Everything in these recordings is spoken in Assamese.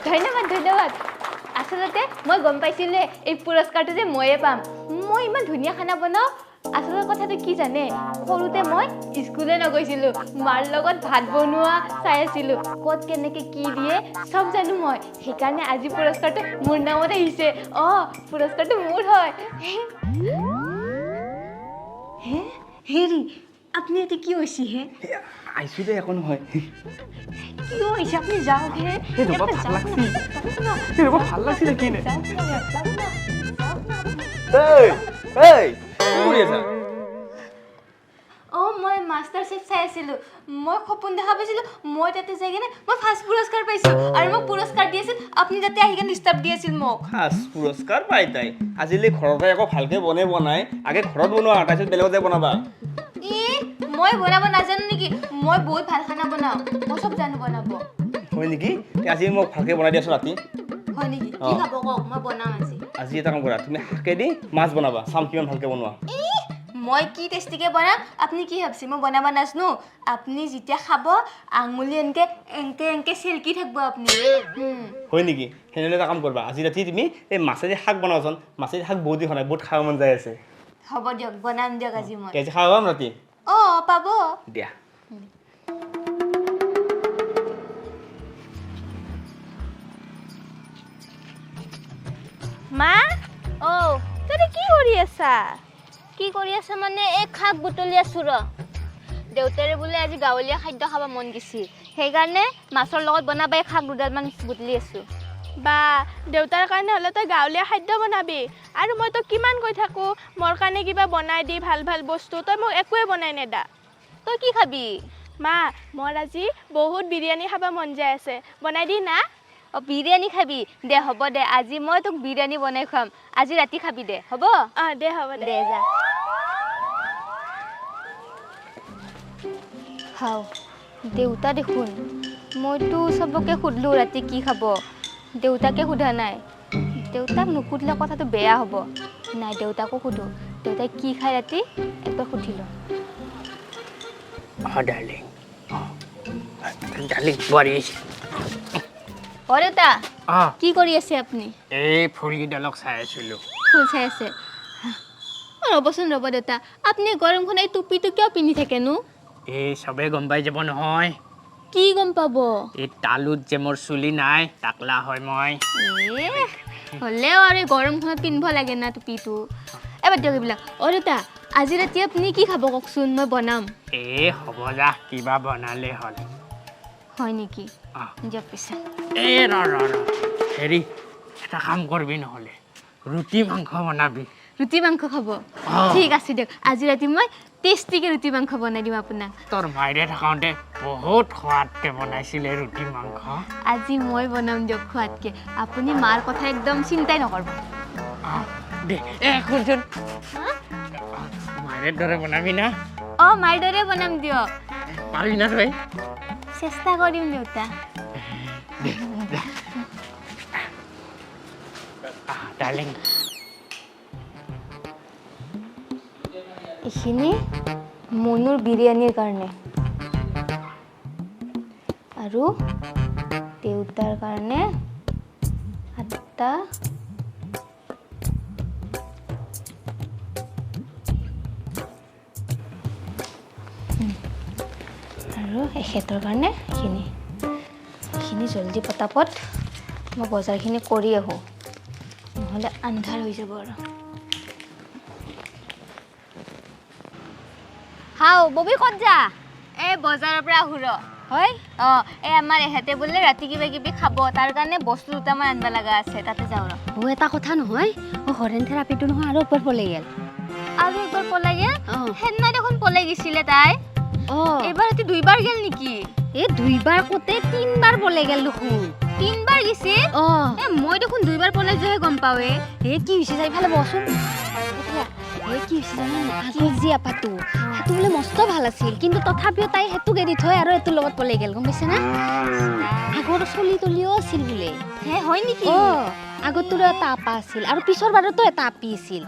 ধন্যবাদ ধন্যবাদ আচলতে মই গম পাইছিলোঁ এই পুৰস্কাৰটো যে ময়ে পাম মই ইমান ধুনীয়া খানা বনাওঁ আচলতে কথাটো কি জানে সৰুতে মই স্কুলে নগৈছিলোঁ মাৰ লগত ভাত বনোৱা চাই আছিলোঁ ক'ত কেনেকৈ কি দিয়ে চব জানো মই সেইকাৰণে আজি পুৰস্কাৰটো মোৰ নামত আহিছে পুৰস্কাৰটো মোৰ হয় হে হেৰি আপনি এতে কি হইছি হে আইছো দে এখন হয় কি হইছে আপনি যাও হে ভাল লাগছে কি নে কি কৰি আছা মই মাষ্টাৰ চেফ চাই আছিলোঁ মই সপোন দেখা পাইছিলোঁ মই তাতে যাই কিনে মই ফাৰ্ষ্ট পুৰস্কাৰ পাইছোঁ আৰু মোক পুৰস্কাৰ দি আছিল আপুনি তাতে আহি কিনে ডিষ্টাৰ্ব দি আছিল মোক ফাৰ্ষ্ট পুৰস্কাৰ পাই তাই আজিলৈ ঘৰতে আকৌ ভালকৈ বনাই আগে ঘৰত বনোৱা তাৰপিছত বেলেগত যাই বনাবা মই বনাব নাজানো নেকি মই বহুত ভাল খানা বনাওঁ মই চব জানো বনাব হয় নেকি আজি মোক ভালকৈ বনাই দিয়াচোন ৰাতি হয় নেকি কি খাব কওক মই বনাম আজি এটা কাম কৰা তুমি শাকে দি মাছ বনাবা চাম কিমান ভালকৈ বনোৱা মই কি টেষ্টিকে বনাম আপুনি কি ভাবছে মই বনাব নাজানো আপুনি যেতিয়া খাব আঙুলি এনেকে চেলকি থাকিব আপুনি হয় নেকি সেনেহ'লে এটা কাম কৰিবা আজি ৰাতি তুমি এই মাছেদি শাক বনাবাচোন মাছেদি শাক বহুত দিন বহুত খাব মন যায় আছে হ'ব দিয়ক বনাম দিয়ক আজি মই আজি খাব পাম ৰাতি পাব দিয়া মা তই কি কৰি আছা কি কৰি আছা মানে এই শাক বুটলি আছো দেউতাৰে বোলে আজি গাঁৱলীয়া খাদ্য খাব মন গৈছিল সেইকাৰণে মাছৰ লগত বনাবাই শাক দুডালমান বুটলি আছো বা দেউতাৰ কাৰণে হ'লে তই গাঁৱলীয়া খাদ্য বনাবি আৰু মই তোক কিমান কৈ থাকোঁ মোৰ কাৰণে কিবা বনাই দি ভাল ভাল বস্তু তই মোক একোৱে বনাই নেদা তই কি খাবি মা মোৰ আজি বহুত বিৰিয়ানী খাব মন যায় আছে বনাই দি না বিৰিয়ানী খাবি দে হ'ব দে আজি মই তোক বিৰিয়ানী বনাই খুৱাম আজি ৰাতি খাবি দে হ'ব দে হ'ব দে যা খাওঁ দেউতা দেখোন মইতো চবকে সুধিলোঁ ৰাতি কি খাব দেউতাকে সোধা নাই দেউতাক নুসুধিলে কথাটো বেয়া হ'ব নাই দেউতাকো সোধোঁ দেউতাই কি খায় ৰাতি একবাৰ সুধিলোঁ দেউতা কি কৰি আছে আপুনি এই ফুলকেইডালক চাই আছিলোঁ ফুল চাই আছে ৰ'বচোন ৰ'ব দেউতা আপুনি গৰমখন এই টুপিটো কিয় পিন্ধি থাকেনো এই চবেই গম পাই যাব নহয় কি গম পাব এই তালুত যে মোৰ চুলি নাই টাকলা হয় মই হ'লেও আৰু গৰমখনত পিন্ধিব লাগে না টুপিটো এবাৰ দিয়ক এইবিলাক দেউতা আজি ৰাতি আপুনি কি খাব কওকচোন মই বনাম হ'ব যা কিবা বনালে হ'ল হয় নেকি দিয়ক পিছে হেৰি এটা কাম কৰিবি নহ'লে ৰুটি মাংস বনাবি ৰুটি মাংস খাব ঠিক আছে দিয়ক আজি ৰাতি মই টেষ্টিকে ৰুটি মাংস বনাই দিম আপোনাক তোৰ মাইৰে থাকোঁতে বহুত সোৱাদকৈ বনাইছিলে ৰুটি মাংস আজি মই বনাম দিয়ক খোৱাতকৈ আপুনি মাৰ কথা একদম চিন্তাই নকৰিব দে শুনচোন মাইৰে দৰে বনাবি না মাৰ দৰে বনাম দিয়ক পাৰিবি না তই চেষ্টা কৰিম দেউতা ডাৰ্লিং এইখিনি মনুৰ বিৰিয়ানীৰ কাৰণে আৰু দেউতাৰ কাৰণে আটা আৰু এখেতৰ কাৰণে এইখিনি জলদি পটাপট মই বজাৰখিনি কৰি আহোঁ নহ'লে আন্ধাৰ হৈ যাব আৰু ববি ক'ত যা এই বজাৰৰ পৰা আহোঁ হয় এই আমাৰ এহেঁতে বোলে ৰাতি কিবা কিবি খাব তাৰ কাৰণে বস্তু দুটামান আনিব লগা আছে তাতে যাওঁ এটা কথা নহয় হৰেণ থেৰাপিটো নহয় আৰু একবাৰ পলাই গ'ল আৰু একবাৰ পলাই গ'ল সেইদিনা দেখোন পলাই গৈছিলে তাই এইবাৰ ৰাতি 2 বাৰ গ'ল নেকি এই 2 বাৰ কোতে 3 বাৰ পলাই গ'ল দেখোন 3 বাৰ গৈছে মই দেখোন 2 বাৰ পলাই যোৱাহে গম পাওঁৱে কি হৈছে যাই ফালে বচোন কি হৈছে জানো আগৰ যি আপাটো সেইটো বোলে মস্ত ভাল আছিল কিন্তু তথাপিও তাই সেইটোক এৰি থৈ আৰু এইটোৰ লগত পলাই গ'ল গম পাইছে না আগৰ চলি তলিও আছিল বোলে হয় নেকি আগতোৰো এটা আপা আছিল আৰু পিছৰ বাৰতো এটা আপি আছিল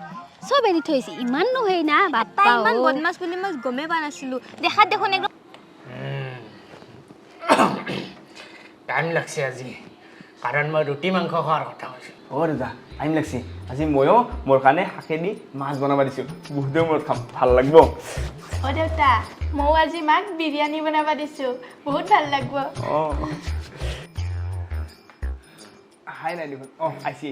চব এৰি থৈছে ইমান নহয় না বাপ্পা ইমান বদমাছ বুলি মই গমেই পোৱা নাছিলোঁ দেখাত দেখোন একদম টাইম লাগছে আজি কাৰণ মই ৰুটি মাংস খোৱাৰ কথা কৈছোঁ অ' দাদা টাইম লাগছে আজি ময়ো মোৰ কাৰণে শাকেদি মাছ বনাব দিছোঁ বহুতেও মোৰ খাম ভাল লাগিব অ' দেউতা ময়ো আজি মাক বিৰিয়ানী বনাব দিছোঁ বহুত ভাল লাগিব অঁ হাই নাই দেখোন অঁ আইছি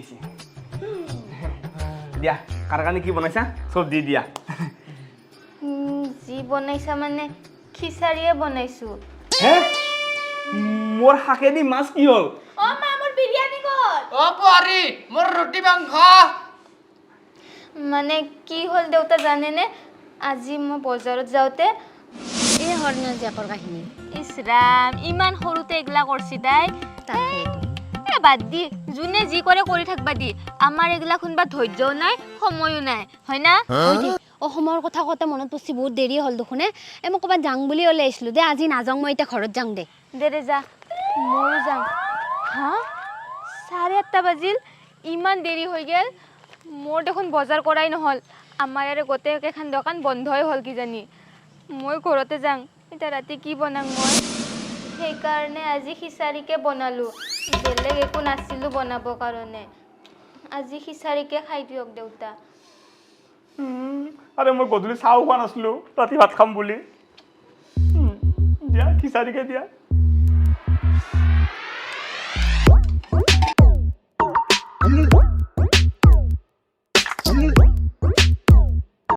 দিয়া কাৰ কাৰণে কি বনাইছা চব দি দিয়া যি বনাইছা মানে খিচাৰিয়ে বনাইছোঁ হে মোৰ শাকেদি মাছ কি হ'ল অ' মা মোৰ বিৰিয়ানী ক'ত অ' বোৱাৰী মোৰ ৰুটি মাংস মানে কি হ'ল দেউতা জানেনে আজি মই বজাৰত যাওঁতে এই হৰণৰ জীয়েকৰ কাহিনী ইছ ৰাম ইমান সৰুতে এগলা কৰিছে তাই তাকেইতো বাদ দি যোনে যি কৰে কৰি থাকবা দি আমাৰ এগলা শুনবা ধৈৰ্যও নাই সময়ো নাই হয় না অসমৰ কথা কওঁতে মনত পৰিছে বহুত দেৰি হ'ল দেখোন মই ক'ৰবাত যাওঁ বুলি ওলাই আহিছিলোঁ দে আজি নাযাওঁ মই এতিয়া ঘৰত যাওঁ দে দে যা ময়ো যাওঁ হা 8:30 বাজিল ইমান দেৰি হৈ গ'ল মোৰ দেখোন বজাৰ কৰাই নহ'ল আমাৰ ইয়াৰে গোটেইকেইখন দোকান বন্ধই হ'ল কিজানি মই ঘৰতে যাওঁ এতিয়া ৰাতি কি বনাম মই সেইকাৰণে আজি খিচাৰিকে বনালোঁ বেলেগ একো নাছিলোঁ বনাবৰ কাৰণে আজি খিচাৰিকে খাই দিয়ক দেউতা আৰে মই গধূলি চাহো খোৱা নাছিলোঁ ৰাতি ভাত খাম বুলি দিয়া খিচাৰিকে দিয়া